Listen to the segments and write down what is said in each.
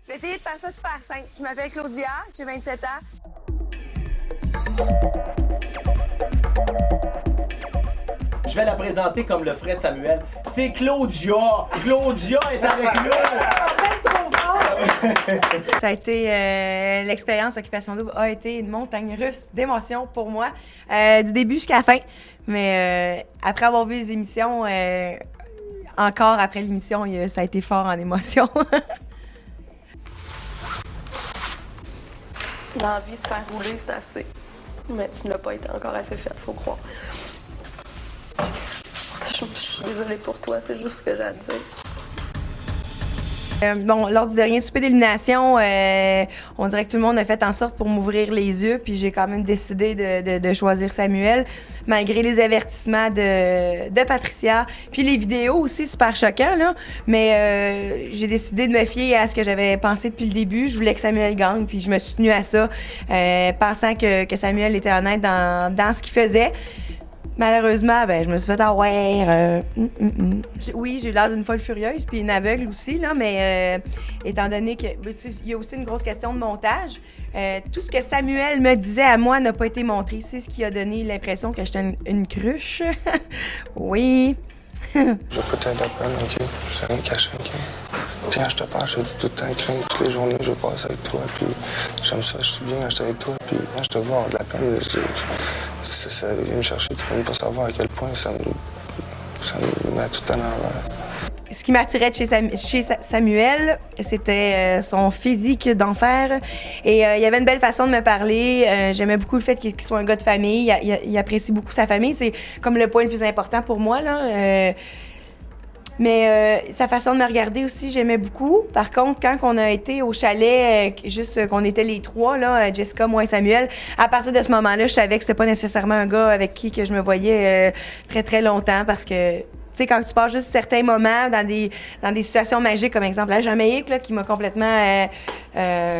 Je vais essayer de faire ça super simple. Je m'appelle Claudia, j'ai 27 ans. Je vais la présenter comme le ferait Samuel. C'est Claudia! Claudia est avec nous! Ça a été l'expérience Occupation Double a été une montagne russe d'émotions pour moi, du début jusqu'à la fin. Mais après avoir vu les émissions, encore après l'émission, ça a été fort en émotions. Dans la vie, se faire rouler, c'est assez. Mais tu ne l'as pas été encore assez faite, faut croire. Je suis désolée pour toi, c'est juste ce que j'ai à te dire. Bon, lors du dernier souper d'élimination, on dirait que tout le monde a fait en sorte pour m'ouvrir les yeux, puis j'ai quand même décidé de choisir Samuel, malgré les avertissements de Patricia, puis les vidéos aussi super choquants, là. Mais j'ai décidé de me fier à ce que j'avais pensé depuis le début. Je voulais que Samuel gagne, puis je me suis tenue à ça, pensant que Samuel était honnête dans ce qu'il faisait. Malheureusement, ben, je me suis fait avoir. Oui, j'ai eu l'air d'une folle furieuse, puis une aveugle aussi, là, mais étant donné qu'il y a aussi une grosse question de montage, tout ce que Samuel me disait à moi n'a pas été montré. C'est ce qui a donné l'impression que j'étais une cruche. Oui. Je veux pas t'aider à peine, OK? Je t'ai rien caché, OK? Tiens, je te parle, je te dis tout le temps, crime, toutes les journées, je passe avec toi, puis j'aime ça, je suis bien quand je suis avec toi, puis quand je te vois avoir de la peine, ça vient me chercher, tu peux même pas savoir à quel point ça me met tout à l'envers. Ce qui m'attirait chez Samuel, c'était son physique d'enfer. Et il y avait une belle façon de me parler. J'aimais beaucoup le fait qu'il soit un gars de famille. Il apprécie beaucoup sa famille. C'est comme le point le plus important pour moi, là. Mais sa façon de me regarder aussi, j'aimais beaucoup. Par contre, quand on a été au chalet, juste qu'on était les trois, là, Jessica, moi et Samuel, à partir de ce moment-là, je savais que c'était pas nécessairement un gars avec qui que je me voyais très, très longtemps parce que, tu sais, quand tu passes juste certains moments dans des situations magiques, comme exemple la Jamaïque, là, qui m'a complètement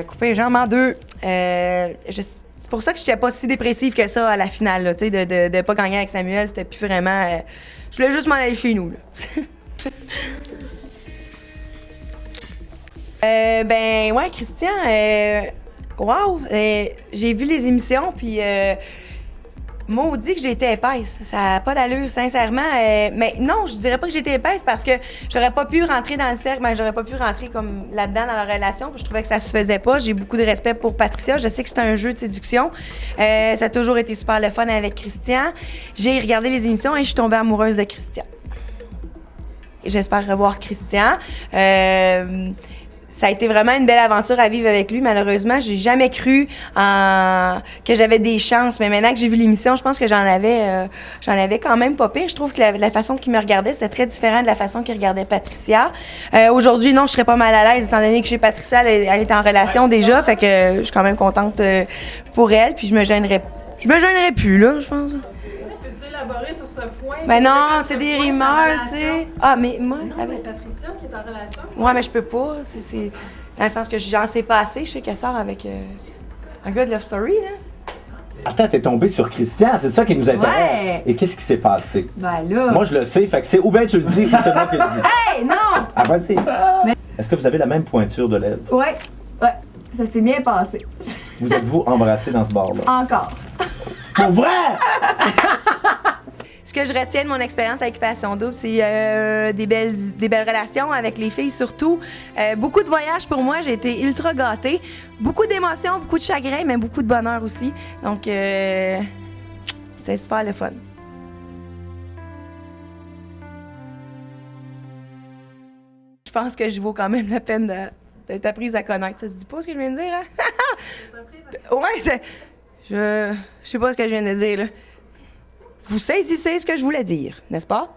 coupé les jambes en deux, c'est pour ça que je n'étais pas si dépressive que ça à la finale, là, tu sais, de pas gagner avec Samuel. C'était plus vraiment... je voulais juste m'en aller chez nous, là. Ben ouais, Christian, wow, j'ai vu les émissions, puis maudit que j'étais épaisse. Ça n'a pas d'allure, sincèrement. Mais non, je dirais pas que j'étais épaisse parce que j'aurais pas pu rentrer dans le cercle, ben, j'aurais pas pu rentrer comme là-dedans dans la relation, puis je trouvais que ça se faisait pas. J'ai beaucoup de respect pour Patricia. Je sais que c'est un jeu de séduction. Ça a toujours été super le fun avec Christian. J'ai regardé les émissions et je suis tombée amoureuse de Christian. J'espère revoir Christian. Ça a été vraiment une belle aventure à vivre avec lui. Malheureusement, j'ai jamais cru que j'avais des chances. Mais maintenant que j'ai vu l'émission, je pense que j'en avais quand même pas pire. Je trouve que la façon qu'il me regardait, c'était très différent de la façon qu'il regardait Patricia. Aujourd'hui, non, je serais pas mal à l'aise, étant donné que chez Patricia, elle est en relation déjà. Fait que je suis quand même contente pour elle. Puis je me gênerais plus, là, je pense. Élaborer sur ce point. Ben non, c'est des rumeurs, tu sais. Ah, mais moi, non, avec Patricia qui est en relation. Ouais, mais je peux pas. C'est dans le sens que j'en sais pas assez. Je sais qu'elle sort avec un gars de Love Story, là. Attends, t'es tombé sur Christian, c'est ça qui nous intéresse. Ouais. Et qu'est-ce qui s'est passé? Ben là. Moi, je le sais, fait que c'est ou bien tu le dis ou c'est moi qui le dis. Hey, non! Ah, vas-y. Est-ce que vous avez la même pointure de lèvres? Ouais, ça s'est bien passé. Vous êtes-vous embrassés dans ce bar-là? Encore. Pour vrai? Ce que je retiens de mon expérience à Occupation Double, c'est des belles relations avec les filles surtout. Beaucoup de voyages pour moi, j'ai été ultra gâtée. Beaucoup d'émotions, beaucoup de chagrin, mais beaucoup de bonheur aussi. Donc, c'était super le fun. Je pense que je vaux quand même la peine d'être apprise à connaître. Ça se dit pas ce que je viens de dire, hein? Ouais, je sais pas ce que je viens de dire, là. Vous saisissez ce que je voulais dire, n'est-ce pas?